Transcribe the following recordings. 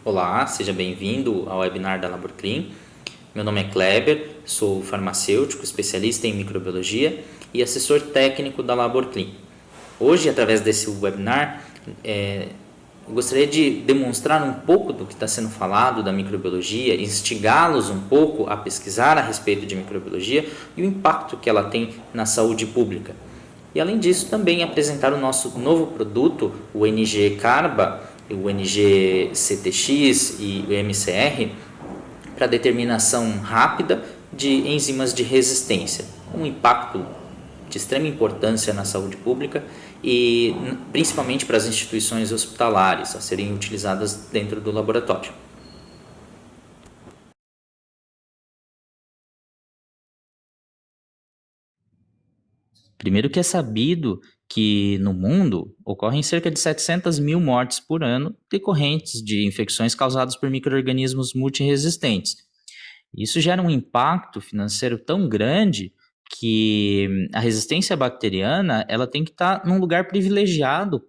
Olá, seja bem-vindo ao webinar da Laborclean. Meu nome é Kleber, sou farmacêutico, especialista em microbiologia e assessor técnico da Laborclean. Hoje, através desse webinar, eu gostaria de demonstrar um pouco do que está sendo falado da microbiologia, instigá-los um pouco a pesquisar a respeito de microbiologia e o impacto que ela tem na saúde pública. E além disso, também apresentar o nosso novo produto, o NG Carba, o NG CTX e o MCR, para determinação rápida de enzimas de resistência, com um impacto de extrema importância na saúde pública e principalmente para as instituições hospitalares a serem utilizadas dentro do laboratório. Primeiro que é sabido que no mundo ocorrem cerca de 700 mil mortes por ano decorrentes de infecções causadas por micro-organismos multiresistentes. Isso gera um impacto financeiro tão grande que a resistência bacteriana ela tem que estar num lugar privilegiado,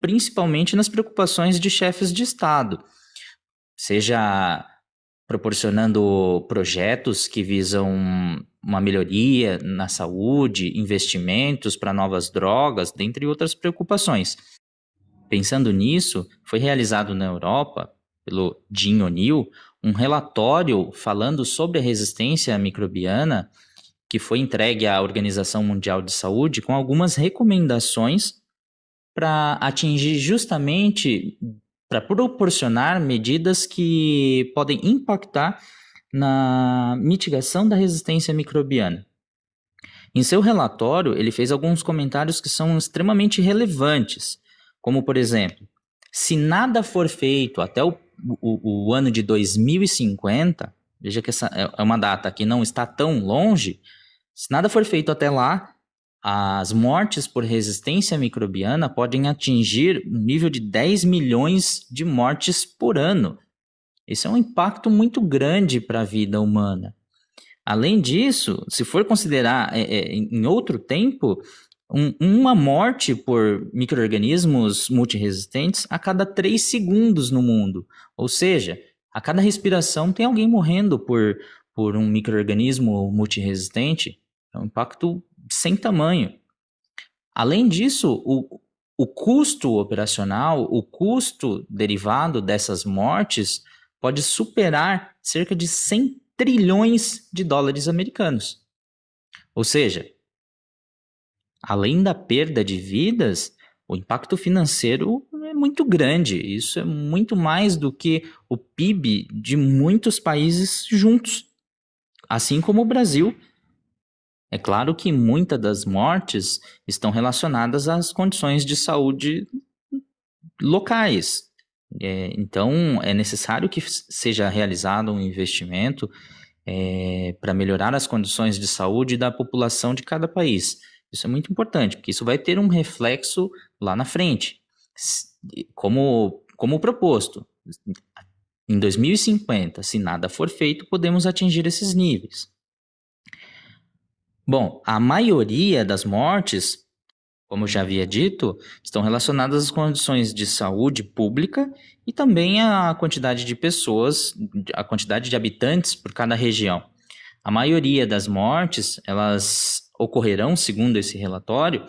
principalmente nas preocupações de chefes de Estado, seja proporcionando projetos que visam uma melhoria na saúde, investimentos para novas drogas, dentre outras preocupações. Pensando nisso, foi realizado na Europa, pelo Jim O'Neill, um relatório falando sobre a resistência microbiana que foi entregue à Organização Mundial de Saúde com algumas recomendações para atingir justamente, para proporcionar medidas que podem impactar na mitigação da resistência microbiana. Em seu relatório, ele fez alguns comentários que são extremamente relevantes, como, por exemplo, se nada for feito até o ano de 2050, veja que essa é uma data que não está tão longe, se nada for feito até lá, as mortes por resistência microbiana podem atingir um nível de 10 milhões de mortes por ano. Esse é um impacto muito grande para a vida humana. Além disso, se for considerar em outro tempo, uma morte por micro-organismos multiresistentes a cada 3 segundos no mundo. Ou seja, a cada respiração tem alguém morrendo por um micro-organismo multiresistente. É um impacto sem tamanho. Além disso, o custo operacional, o custo derivado dessas mortes pode superar cerca de 100 trilhões de dólares americanos. Ou seja, além da perda de vidas, o impacto financeiro é muito grande. Isso é muito mais do que o PIB de muitos países juntos, assim como o Brasil. É claro que muitas das mortes estão relacionadas às condições de saúde locais. Então, é necessário que seja realizado um investimento para melhorar as condições de saúde da população de cada país. Isso é muito importante, porque isso vai ter um reflexo lá na frente, como proposto. Em 2050, se nada for feito, podemos atingir esses níveis. Bom, a maioria das mortes, como já havia dito, estão relacionadas às condições de saúde pública e também à quantidade de pessoas, a quantidade de habitantes por cada região. A maioria das mortes, elas ocorrerão, segundo esse relatório,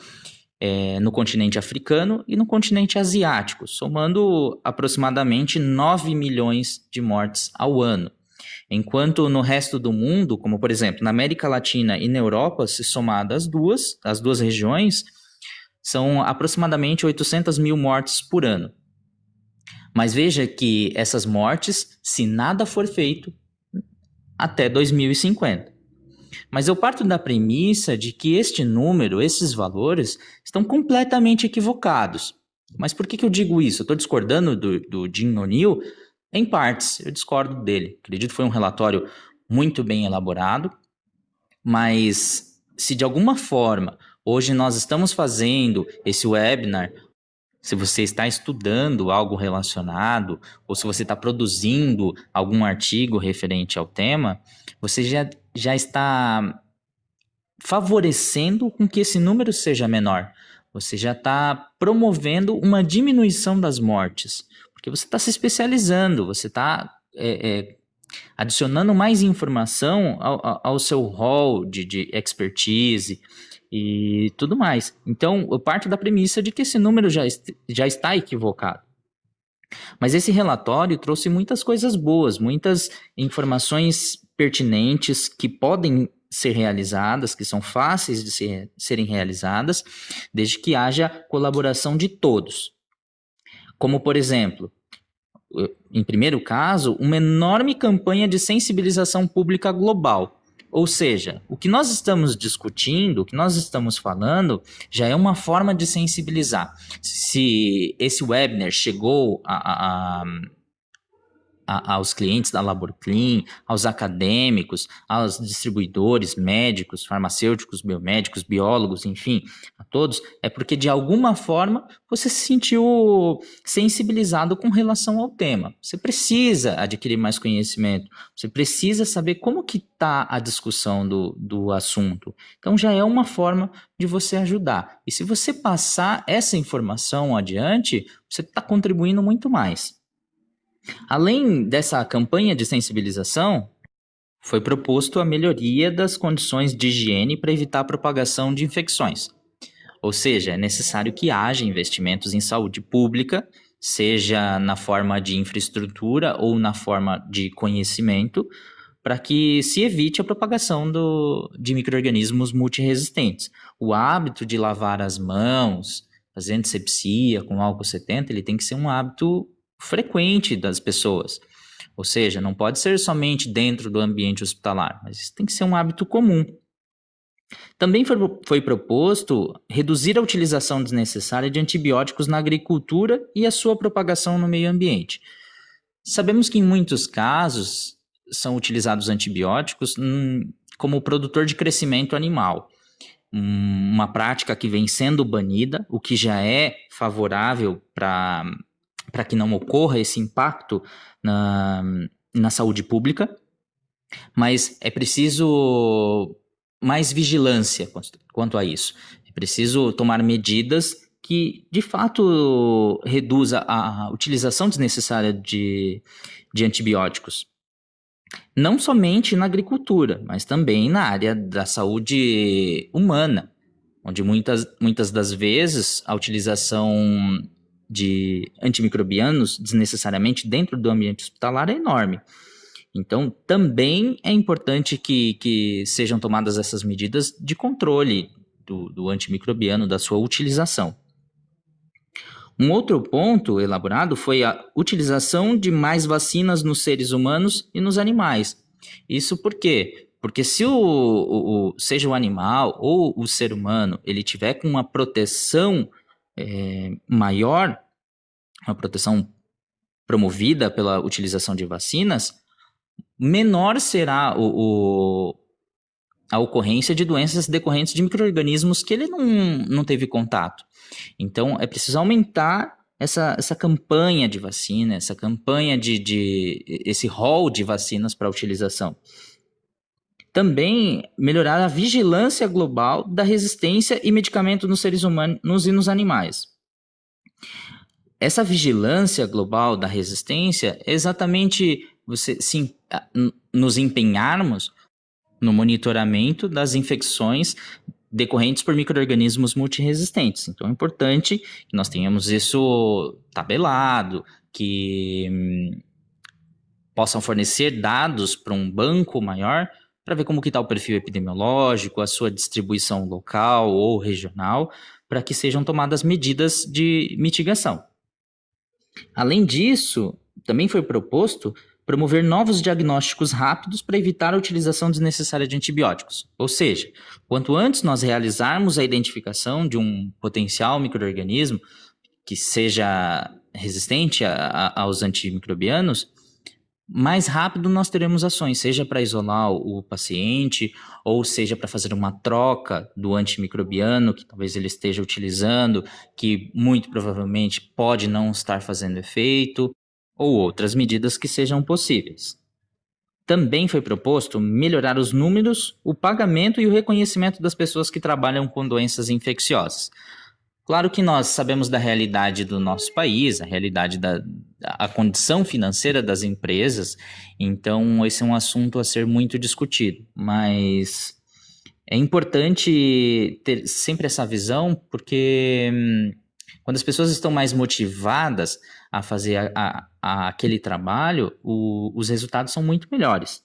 no continente africano e no continente asiático, somando aproximadamente 9 milhões de mortes ao ano. Enquanto no resto do mundo, como por exemplo na América Latina e na Europa, se somadas as duas regiões, são aproximadamente 800 mil mortes por ano. Mas veja que essas mortes, se nada for feito, até 2050. Mas eu parto da premissa de que este número, esses valores, estão completamente equivocados. Mas por que eu digo isso? Eu estou discordando do Jim O'Neill? Em partes, eu discordo dele. Acredito que foi um relatório muito bem elaborado, mas se de alguma forma hoje nós estamos fazendo esse webinar, se você está estudando algo relacionado, ou se você está produzindo algum artigo referente ao tema, você já está favorecendo com que esse número seja menor. você já está promovendo uma diminuição das mortes, porque você está se especializando, você está adicionando mais informação ao seu rol de expertise e tudo mais. Então, eu parto da premissa de que esse número já está equivocado. Mas esse relatório trouxe muitas coisas boas, muitas informações pertinentes que podem ser realizadas, que são fáceis de serem realizadas, desde que haja colaboração de todos. Como, por exemplo, em primeiro caso, uma enorme campanha de sensibilização pública global. Ou seja, o que nós estamos discutindo, o que nós estamos falando, já é uma forma de sensibilizar. Se esse webinar chegou aos clientes da LaborClean, aos acadêmicos, aos distribuidores, médicos, farmacêuticos, biomédicos, biólogos, enfim, a todos, é porque de alguma forma você se sentiu sensibilizado com relação ao tema. Você precisa adquirir mais conhecimento, você precisa saber como que está a discussão do assunto. Então já é uma forma de você ajudar. E se você passar essa informação adiante, você está contribuindo muito mais. Além dessa campanha de sensibilização, foi proposto a melhoria das condições de higiene para evitar a propagação de infecções. Ou seja, é necessário que haja investimentos em saúde pública, seja na forma de infraestrutura ou na forma de conhecimento, para que se evite a propagação de micro-organismos multiresistentes. O hábito de lavar as mãos, fazer antisepsia com álcool 70, ele tem que ser um hábito frequente das pessoas. Ou seja, não pode ser somente dentro do ambiente hospitalar, mas isso tem que ser um hábito comum. Também foi proposto reduzir a utilização desnecessária de antibióticos na agricultura e a sua propagação no meio ambiente. Sabemos que em muitos casos são utilizados antibióticos como produtor de crescimento animal. Uma prática que vem sendo banida, o que já é favorável para que não ocorra esse impacto na saúde pública, mas é preciso mais vigilância quanto a isso. É preciso tomar medidas que, de fato, reduza a utilização desnecessária de antibióticos. Não somente na agricultura, mas também na área da saúde humana, onde muitas das vezes a utilização de antimicrobianos desnecessariamente dentro do ambiente hospitalar é enorme. Então, também é importante que sejam tomadas essas medidas de controle do antimicrobiano, da sua utilização. Um outro ponto elaborado foi a utilização de mais vacinas nos seres humanos e nos animais. Isso por quê? Porque se seja o animal ou o ser humano, ele tiver com uma proteção maior, uma proteção promovida pela utilização de vacinas, menor será a ocorrência de doenças decorrentes de micro-organismos que ele não teve contato. Então, é preciso aumentar essa campanha de vacina, essa campanha esse rol de vacinas para utilização. Também melhorar a vigilância global da resistência e medicamento nos seres humanos e nos animais. Essa vigilância global da resistência é exatamente nos empenharmos no monitoramento das infecções decorrentes por micro-organismos multiresistentes. Então é importante que nós tenhamos isso tabelado, que possam fornecer dados para um banco maior para ver como que está o perfil epidemiológico, a sua distribuição local ou regional, para que sejam tomadas medidas de mitigação. Além disso, também foi proposto promover novos diagnósticos rápidos para evitar a utilização desnecessária de antibióticos. Ou seja, quanto antes nós realizarmos a identificação de um potencial micro-organismo que seja resistente aos antimicrobianos, mais rápido nós teremos ações, seja para isolar o paciente, ou seja para fazer uma troca do antimicrobiano que talvez ele esteja utilizando, que muito provavelmente pode não estar fazendo efeito, ou outras medidas que sejam possíveis. Também foi proposto melhorar os números, o pagamento e o reconhecimento das pessoas que trabalham com doenças infecciosas. Claro que nós sabemos da realidade do nosso país, a realidade a condição financeira das empresas, então esse é um assunto a ser muito discutido, mas é importante ter sempre essa visão, porque quando as pessoas estão mais motivadas a fazer aquele trabalho, os resultados são muito melhores.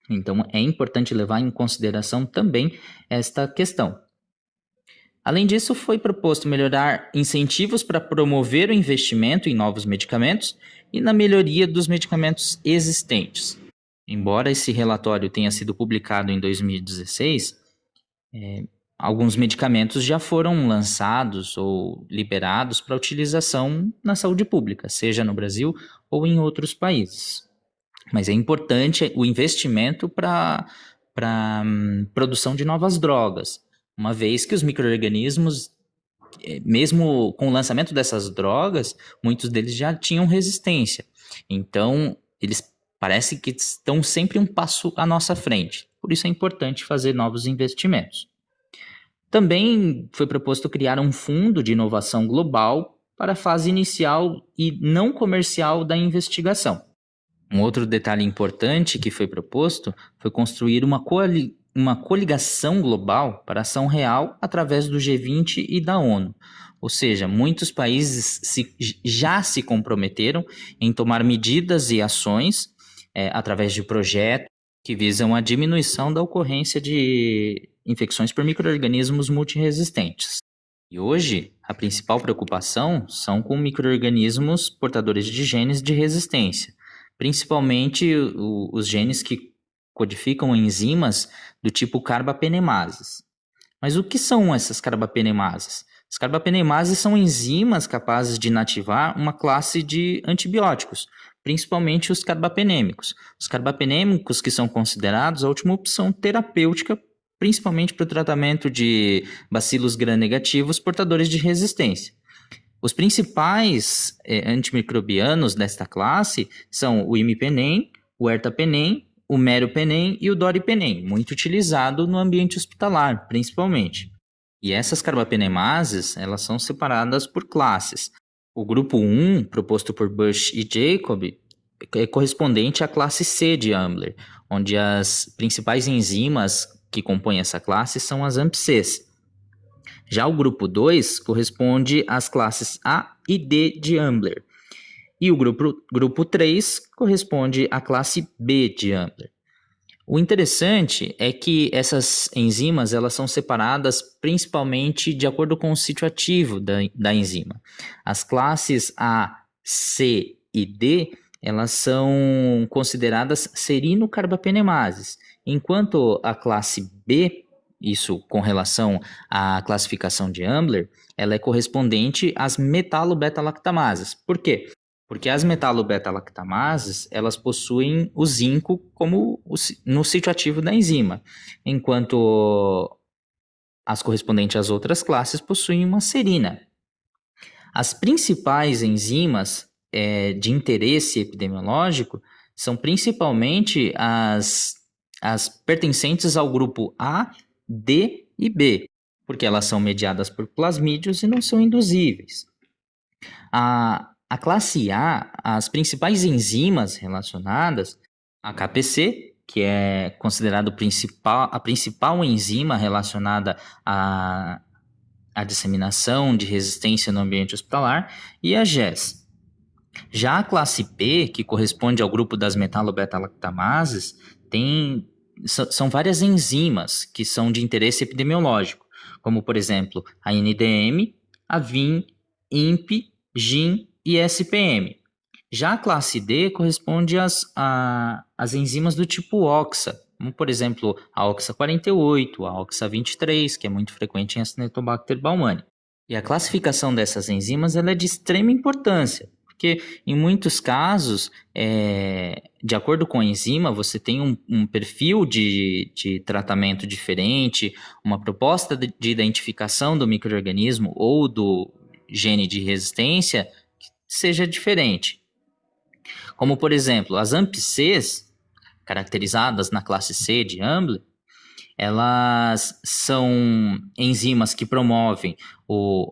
Então é importante levar em consideração também esta questão. Além disso, foi proposto melhorar incentivos para promover o investimento em novos medicamentos e na melhoria dos medicamentos existentes. Embora esse relatório tenha sido publicado em 2016, alguns medicamentos já foram lançados ou liberados para utilização na saúde pública, seja no Brasil ou em outros países. Mas é importante o investimento para produção de novas drogas, uma vez que os micro-organismos, mesmo com o lançamento dessas drogas, muitos deles já tinham resistência. Então, eles parece que estão sempre um passo à nossa frente. Por isso é importante fazer novos investimentos. Também foi proposto criar um fundo de inovação global para a fase inicial e não comercial da investigação. Um outro detalhe importante que foi proposto foi construir uma coligação global para ação real através do G20 e da ONU. Ou seja, muitos países já se comprometeram em tomar medidas e ações através de projetos que visam a diminuição da ocorrência de infecções por micro-organismos multiresistentes. E hoje, a principal preocupação são com micro-organismos portadores de genes de resistência, principalmente os genes que codificam enzimas do tipo carbapinemases. Mas o que são essas carbapinemases? As carbapinemases são enzimas capazes de inativar uma classe de antibióticos, principalmente os carbapenêmicos. Os carbapenêmicos que são considerados a última opção terapêutica, principalmente para o tratamento de bacilos gram-negativos portadores de resistência. Os principais antimicrobianos desta classe são o imipenem, o ertapenem, o meropenem e o doripenem, muito utilizado no ambiente hospitalar, principalmente. E essas carbapenemases, elas são separadas por classes. O grupo 1, proposto por Bush e Jacob, é correspondente à classe C de Ambler, onde as principais enzimas que compõem essa classe são as AMP-Cs. Já o grupo 2 corresponde às classes A e D de Ambler. E o grupo 3 corresponde à classe B de Ambler. O interessante é que essas enzimas elas são separadas principalmente de acordo com o sítio ativo da enzima. As classes A, C e D elas são consideradas serinocarbapenemases, enquanto a classe B, isso com relação à classificação de Ambler, ela é correspondente às metalobeta-lactamases. Por quê? Porque as metalobeta-lactamases, elas possuem o zinco como no sítio ativo da enzima, enquanto as correspondentes às outras classes possuem uma serina. As principais enzimas de interesse epidemiológico são principalmente as pertencentes ao grupo A, D e B, porque elas são mediadas por plasmídios e não são induzíveis. A classe A, as principais enzimas relacionadas, a KPC, que é considerado a principal enzima relacionada à disseminação de resistência no ambiente hospitalar, e a GES. Já a classe P, que corresponde ao grupo das metalobeta-lactamases, são várias enzimas que são de interesse epidemiológico, como, por exemplo, a NDM, a VIM, INP, GIN e SPM. Já a classe D corresponde às enzimas do tipo OXA, como, por exemplo, a OXA48, a OXA23, que é muito frequente em Acinetobacter baumannii. E a classificação dessas enzimas ela é de extrema importância, porque em muitos casos, de acordo com a enzima, você tem um perfil de tratamento diferente, uma proposta de identificação do micro-organismo ou do gene de resistência que seja diferente. Como, por exemplo, as AMP-Cs, caracterizadas na classe C de Ambler, elas são enzimas que promovem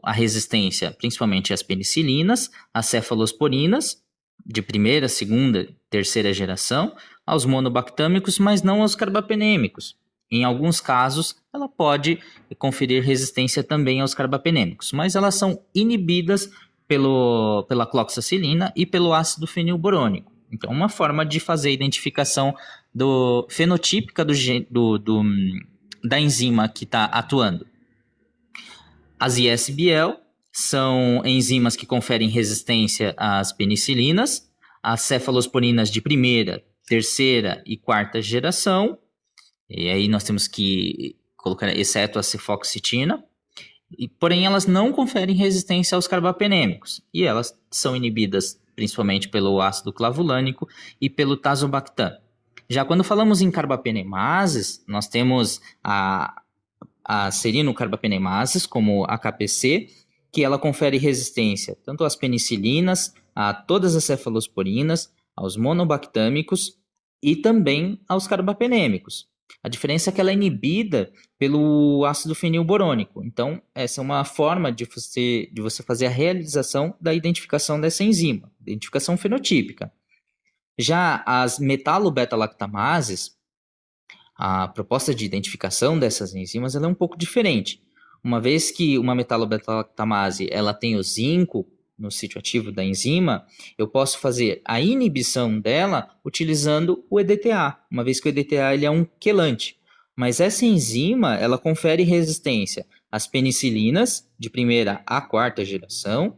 a resistência, principalmente às penicilinas, às cefalosporinas, de primeira, segunda, terceira geração, aos monobactâmicos, mas não aos carbapenêmicos. Em alguns casos, ela pode conferir resistência também aos carbapenêmicos, mas elas são inibidas pela cloxacilina e pelo ácido fenilborônico. Então, uma forma de fazer a identificação fenotípica da enzima que está atuando. As ISBL são enzimas que conferem resistência às penicilinas, às cefalosporinas de primeira, terceira e quarta geração, e aí nós temos que colocar, exceto a cefoxitina, porém elas não conferem resistência aos carbapenêmicos, e elas são inibidas principalmente pelo ácido clavulânico e pelo tazobactam. Já quando falamos em carbapenemases, nós temos a serinocarbapenemases, como a KPC, que ela confere resistência tanto às penicilinas, a todas as cefalosporinas, aos monobactâmicos e também aos carbapenêmicos. A diferença é que ela é inibida pelo ácido fenilborônico. Então, essa é uma forma de você fazer a realização da identificação dessa enzima, identificação fenotípica. Já as metalobeta-lactamases, a proposta de identificação dessas enzimas ela é um pouco diferente. Uma vez que uma metalobeta-lactamase ela tem o zinco no sítio ativo da enzima, eu posso fazer a inibição dela utilizando o EDTA, uma vez que o EDTA ele é um quelante. Mas essa enzima ela confere resistência às penicilinas de primeira a quarta geração,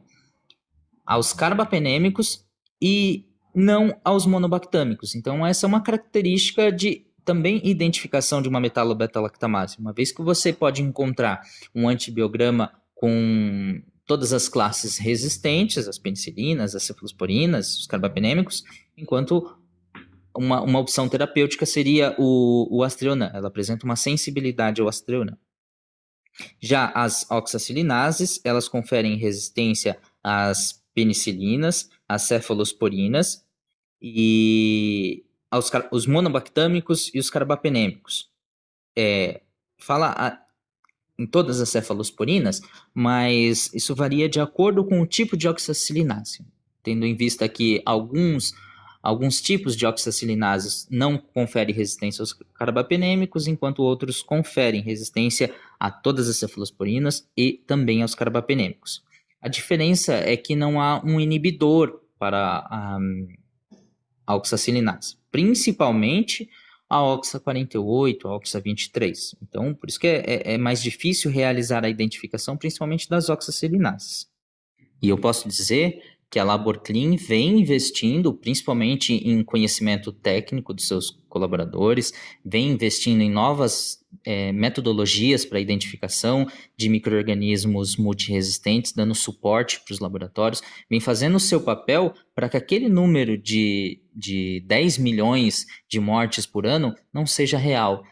aos carbapenêmicos e não aos monobactâmicos. Então, essa é uma característica de também identificação de uma metalobeta-lactamase. Uma vez que você pode encontrar um antibiograma com todas as classes resistentes, as penicilinas, as cefalosporinas, os carbapenêmicos, enquanto uma opção terapêutica seria o Astreonam. Ela apresenta uma sensibilidade ao Astreonam. Já as oxacilinases, elas conferem resistência às penicilinas, às cefalosporinas e os monobactâmicos e os carbapenêmicos. Em todas as cefalosporinas, mas isso varia de acordo com o tipo de oxacilinase, tendo em vista que alguns tipos de oxacilinases não conferem resistência aos carbapenêmicos, enquanto outros conferem resistência a todas as cefalosporinas e também aos carbapenêmicos. A diferença é que não há um inibidor para a oxacilinase, principalmente a OXA 48, a OXA 23. Então, por isso que é mais difícil realizar a identificação, principalmente das oxacilinases. E eu posso dizer que a LaborClean vem investindo principalmente em conhecimento técnico dos seus colaboradores, vem investindo em novas metodologias para a identificação de micro-organismos multiresistentes, dando suporte para os laboratórios, vem fazendo o seu papel para que aquele número de 10 milhões de mortes por ano não seja real,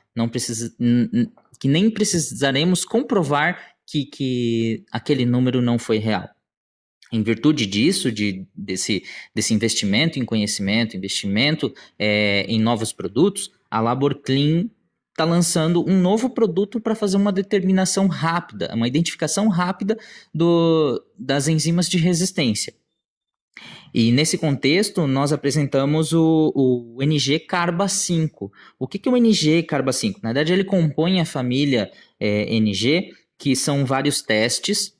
que nem precisaremos comprovar que aquele número não foi real. Em virtude disso, desse investimento em conhecimento, investimento em novos produtos, a LaborClean está lançando um novo produto para fazer uma determinação rápida, uma identificação rápida das enzimas de resistência. E nesse contexto, nós apresentamos o NG-Carba5. O que é o NG-Carba5? Na verdade, ele compõe a família NG, que são vários testes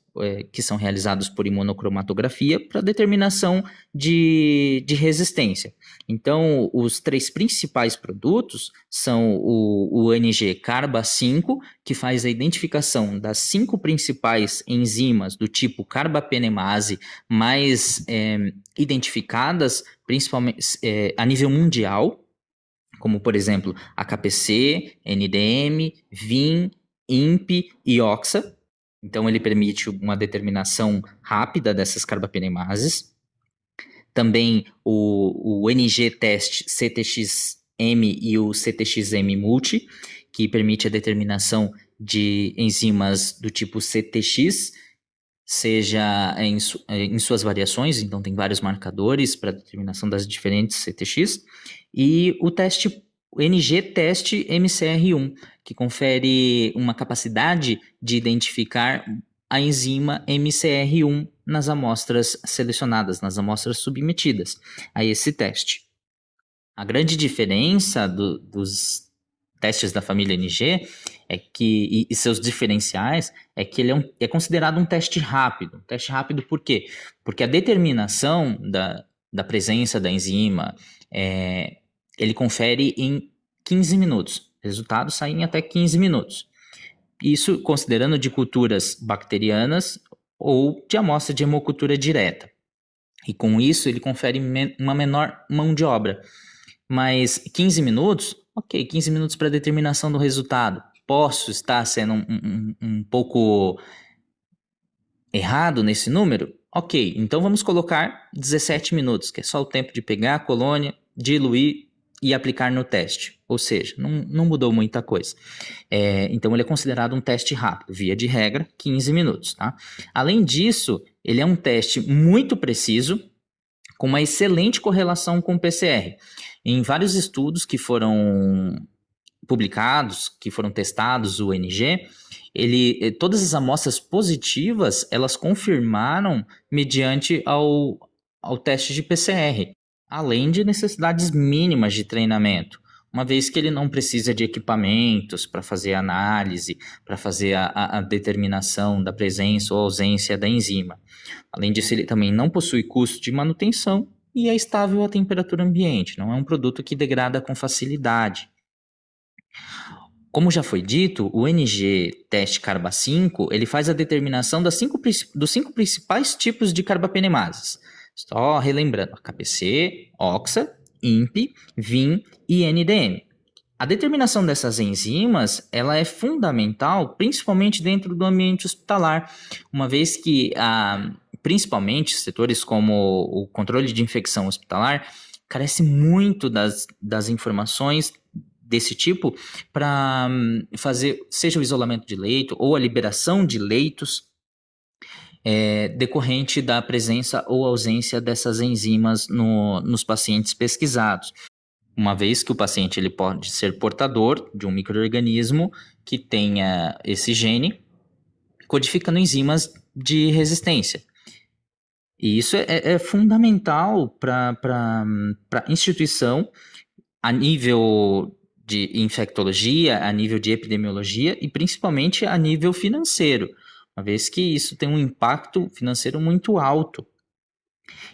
que são realizados por imunocromatografia para determinação de resistência. Então, os 3 principais produtos são o NG-Carba5, que faz a identificação das 5 principais enzimas do tipo carbapenemase mais identificadas, principalmente a nível mundial, como, por exemplo, a KPC, NDM, VIM, INP e OXA. Então, ele permite uma determinação rápida dessas carbapenemases. Também o NG-teste CTX-M e o CTX-M multi, que permite a determinação de enzimas do tipo CTX, seja em suas variações, então tem vários marcadores para determinação das diferentes CTX. E o teste o NG-teste MCR1, que confere uma capacidade de identificar a enzima MCR1 nas amostras selecionadas, nas amostras submetidas a esse teste. A grande diferença dos testes da família NG é que, e seus diferenciais é que ele é considerado um teste rápido. Um teste rápido por quê? Porque a determinação da presença da enzima ele confere em 15 minutos. Resultados saem em até 15 minutos. Isso considerando de culturas bacterianas ou de amostra de hemocultura direta. E com isso ele confere uma menor mão de obra. Mas 15 minutos, ok, 15 minutos para determinação do resultado. Posso estar sendo um pouco errado nesse número? Ok, então vamos colocar 17 minutos, que é só o tempo de pegar a colônia, diluir e aplicar no teste. Ou seja, não mudou muita coisa. Então ele é considerado um teste rápido, via de regra, 15 minutos. Tá? Além disso, ele é um teste muito preciso, com uma excelente correlação com o PCR. Em vários estudos que foram publicados, que foram testados, o NG, todas as amostras positivas, elas confirmaram mediante ao teste de PCR, além de necessidades mínimas de treinamento, uma vez que ele não precisa de equipamentos para fazer análise, para fazer a determinação da presença ou ausência da enzima. Além disso, ele também não possui custo de manutenção e é estável à temperatura ambiente, não é um produto que degrada com facilidade. Como já foi dito, o NG teste Carba 5, ele faz a determinação dos 5 principais tipos de carbapenimases. Só relembrando, KPC, OXA, INP, VIM e NDM. A determinação dessas enzimas, ela é fundamental, principalmente dentro do ambiente hospitalar, uma vez que, principalmente, setores como o controle de infecção hospitalar, carece muito das informações desse tipo para fazer, seja o isolamento de leito ou a liberação de leitos decorrente da presença ou ausência dessas enzimas nos pacientes pesquisados. Uma vez que o paciente ele pode ser portador de um micro-organismo que tenha esse gene, codificando enzimas de resistência. E isso é fundamental para a instituição a nível de infectologia, a nível de epidemiologia e principalmente a nível financeiro, uma vez que isso tem um impacto financeiro muito alto.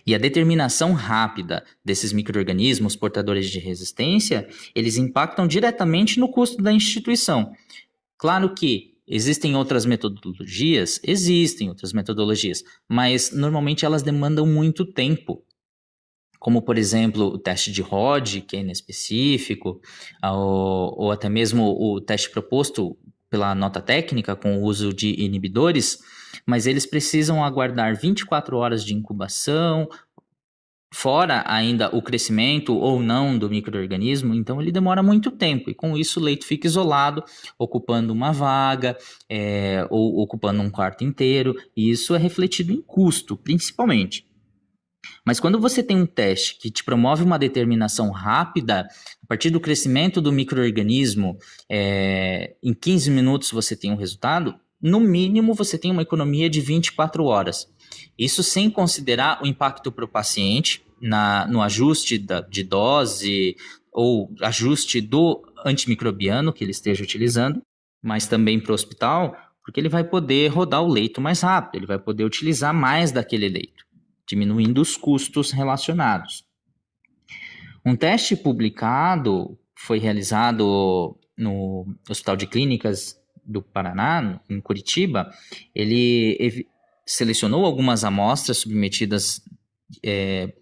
E a determinação rápida desses micro-organismos portadores de resistência, eles impactam diretamente no custo da instituição. Claro que existem outras metodologias, mas normalmente elas demandam muito tempo. Como, por exemplo, o teste de Rod, que é inespecífico, ou até mesmo o teste proposto pela nota técnica com o uso de inibidores, mas eles precisam aguardar 24 horas de incubação, fora ainda o crescimento ou não do micro-organismo, então ele demora muito tempo, e com isso o leito fica isolado, ocupando uma vaga, ou ocupando um quarto inteiro, e isso é refletido em custo, principalmente. Mas quando você tem um teste que te promove uma determinação rápida, a partir do crescimento do micro-organismo, em 15 minutos você tem um resultado, no mínimo você tem uma economia de 24 horas. Isso sem considerar o impacto para o paciente no ajuste de dose ou ajuste do antimicrobiano que ele esteja utilizando, mas também para o hospital, porque ele vai poder rodar o leito mais rápido, ele vai poder utilizar mais daquele leito, diminuindo os custos relacionados. Um teste publicado foi realizado no Hospital de Clínicas do Paraná, em Curitiba. Ele selecionou algumas amostras submetidas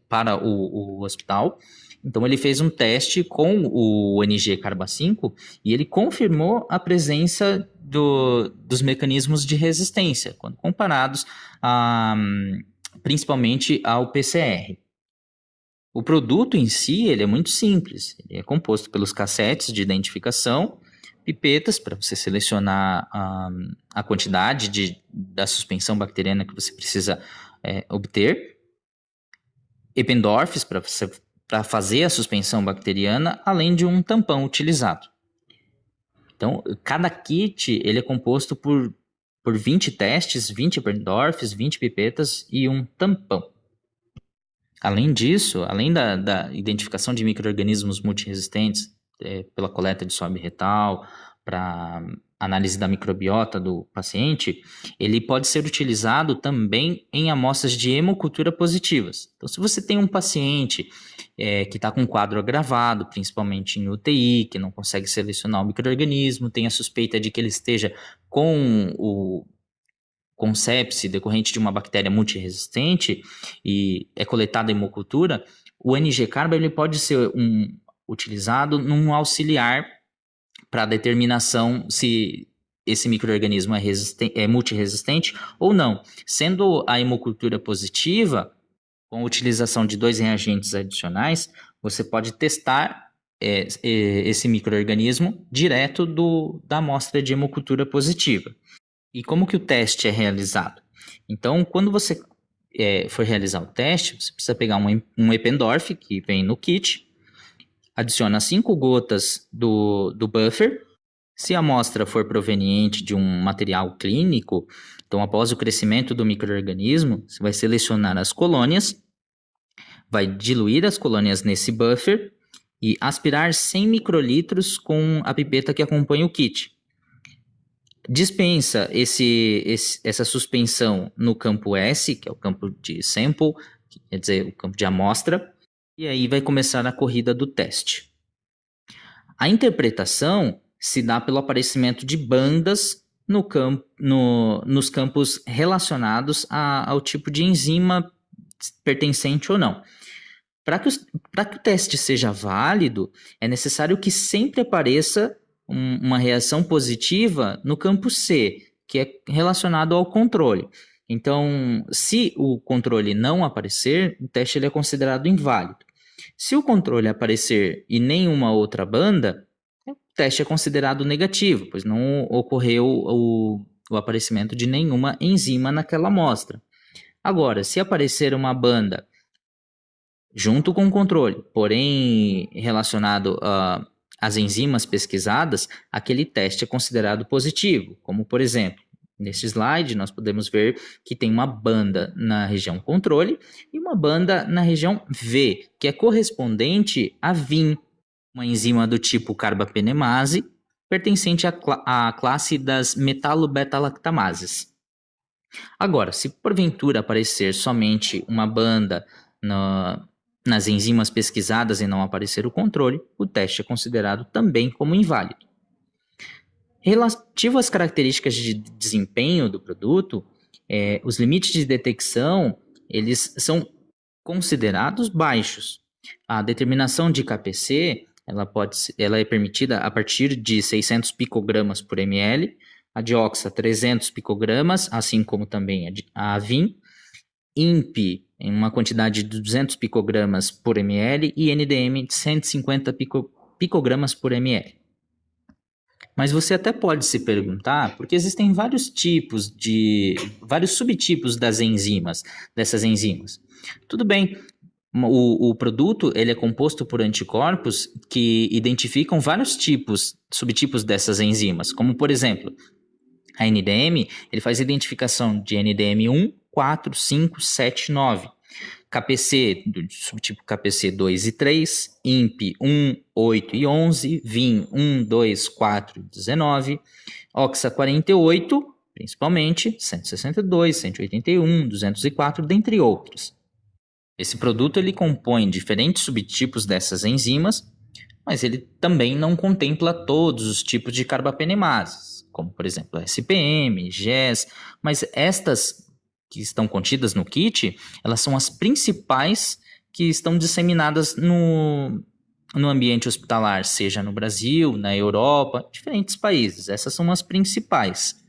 para o hospital. Então, ele fez um teste com o NG Carba 5 e ele confirmou a presença dos mecanismos de resistência, quando comparados principalmente ao PCR. O produto em si ele é muito simples, ele é composto pelos cassetes de identificação, pipetas para você selecionar a quantidade da suspensão bacteriana que você precisa obter, Eppendorfs para você para fazer a suspensão bacteriana, além de um tampão utilizado. Então, cada kit ele é composto por 20 testes, 20 Eppendorfs, 20 pipetas e um tampão. Além disso, além da identificação de micro-organismos multiresistentes pela coleta de swab retal, para análise da microbiota do paciente, ele pode ser utilizado também em amostras de hemocultura positivas. Então, se você tem um paciente que está com um quadro agravado, principalmente em UTI, que não consegue selecionar o micro-organismo, tem a suspeita de que ele esteja com sepse decorrente de uma bactéria multiresistente e é coletada em hemocultura, o NG-Carba ele pode ser utilizado num auxiliar para a determinação se esse micro-organismo é multiresistente ou não. Sendo a hemocultura positiva, com a utilização de 2 reagentes adicionais, você pode testar esse micro-organismo direto da amostra de hemocultura positiva. E como que o teste é realizado? Então, quando você for realizar o teste, você precisa pegar um Eppendorf, que vem no kit, adiciona 5 gotas do buffer. Se a amostra for proveniente de um material clínico, então após o crescimento do micro-organismo, você vai selecionar as colônias, vai diluir as colônias nesse buffer e aspirar 100 microlitros com a pipeta que acompanha o kit. Dispensa essa suspensão no campo S, que é o campo de sample, quer dizer, o campo de amostra, e aí vai começar a corrida do teste. A interpretação se dá pelo aparecimento de bandas nos campos relacionados ao tipo de enzima pertencente ou não. Para que o teste seja válido, é necessário que sempre apareça uma reação positiva no campo C, que é relacionado ao controle. Então, se o controle não aparecer, o teste ele é considerado inválido. Se o controle aparecer e nenhuma outra banda, o teste é considerado negativo, pois não ocorreu o aparecimento de nenhuma enzima naquela amostra. Agora, se aparecer uma banda junto com o controle, porém relacionado às enzimas pesquisadas, aquele teste é considerado positivo, como por exemplo, neste slide nós podemos ver que tem uma banda na região controle e uma banda na região V, que é correspondente a VIN, uma enzima do tipo carbapenemase, pertencente à classe das metalobeta-lactamases. Agora, se porventura aparecer somente uma banda nas enzimas pesquisadas e não aparecer o controle, o teste é considerado também como inválido. Relativo às características de desempenho do produto, os limites de detecção eles são considerados baixos. A determinação de KPC ela é permitida a partir de 600 picogramas por ml, a de Oxa 300 picogramas, assim como também a VIN, INPI em uma quantidade de 200 picogramas por ml e NDM de 150 picogramas por ml. Mas você até pode se perguntar, porque existem vários subtipos dessas enzimas. Tudo bem, o produto ele é composto por anticorpos que identificam vários subtipos dessas enzimas, como por exemplo, a NDM, ele faz identificação de NDM 1, 4, 5, 7, 9. KPC, do subtipo KPC 2 e 3, INP 1, 8 e 11, VIN 1, 2, 4 e 19, OXA 48, principalmente, 162, 181, 204, dentre outros. Esse produto ele compõe diferentes subtipos dessas enzimas, mas ele também não contempla todos os tipos de carbapenemases, como por exemplo SPM, GES, mas estas que estão contidas no kit, elas são as principais que estão disseminadas no ambiente hospitalar, seja no Brasil, na Europa, diferentes países. Essas são as principais.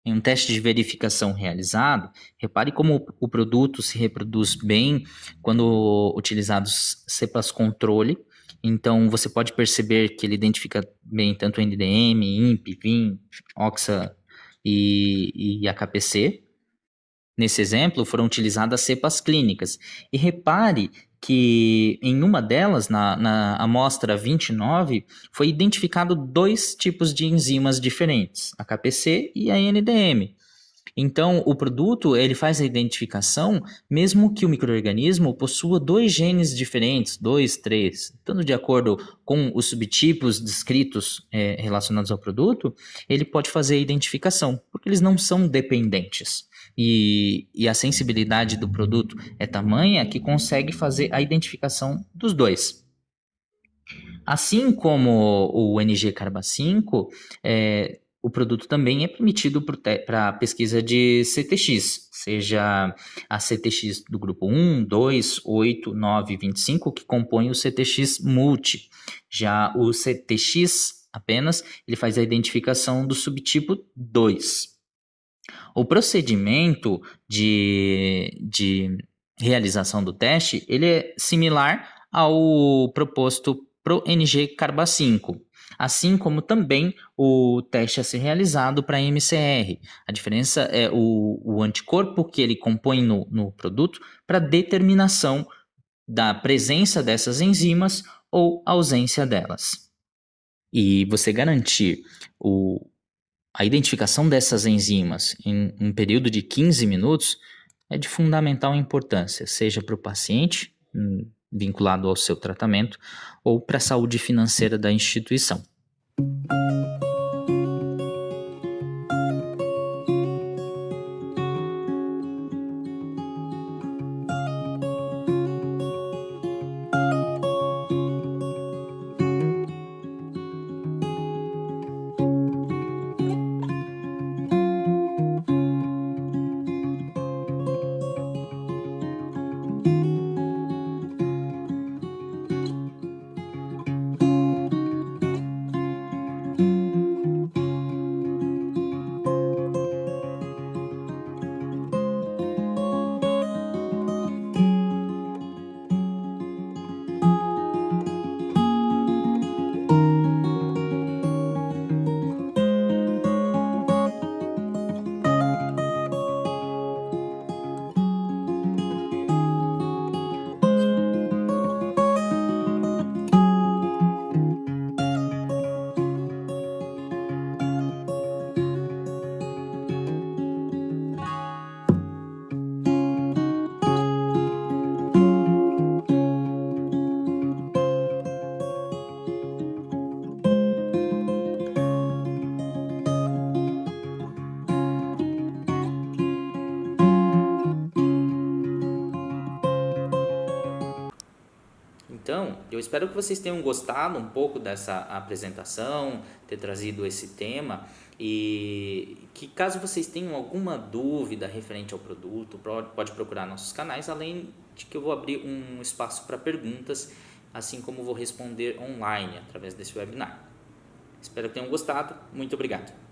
Em um teste de verificação realizado, repare como o produto se reproduz bem quando utilizados cepas controle. Então, você pode perceber que ele identifica bem tanto NDM, INP, VIN, OXA e AKPC. Nesse exemplo, foram utilizadas cepas clínicas. E repare que em uma delas, na amostra 29, foi identificado dois tipos de enzimas diferentes, a KPC e a NDM. Então, o produto ele faz a identificação, mesmo que o microorganismo possua dois genes diferentes, dois, três, estando de acordo com os subtipos descritos relacionados ao produto, ele pode fazer a identificação, porque eles não são dependentes. E a sensibilidade do produto é tamanha que consegue fazer a identificação dos dois. Assim como o NG Carba 5, o produto também é permitido para pesquisa de CTX, seja a CTX do grupo 1, 2, 8, 9 e 25, que compõe o CTX multi. Já o CTX apenas, ele faz a identificação do subtipo 2. O procedimento de realização do teste, ele é similar ao proposto pro NG Carba 5, assim como também o teste a ser realizado para MCR. A diferença é o anticorpo que ele compõe no produto para determinação da presença dessas enzimas ou ausência delas. E você garantir a identificação dessas enzimas em um período de 15 minutos é de fundamental importância, seja para o paciente, vinculado ao seu tratamento, ou para a saúde financeira da instituição. Então, eu espero que vocês tenham gostado um pouco dessa apresentação, ter trazido esse tema e que caso vocês tenham alguma dúvida referente ao produto, pode procurar nossos canais, além de que eu vou abrir um espaço para perguntas, assim como vou responder online através desse webinar. Espero que tenham gostado. Muito obrigado.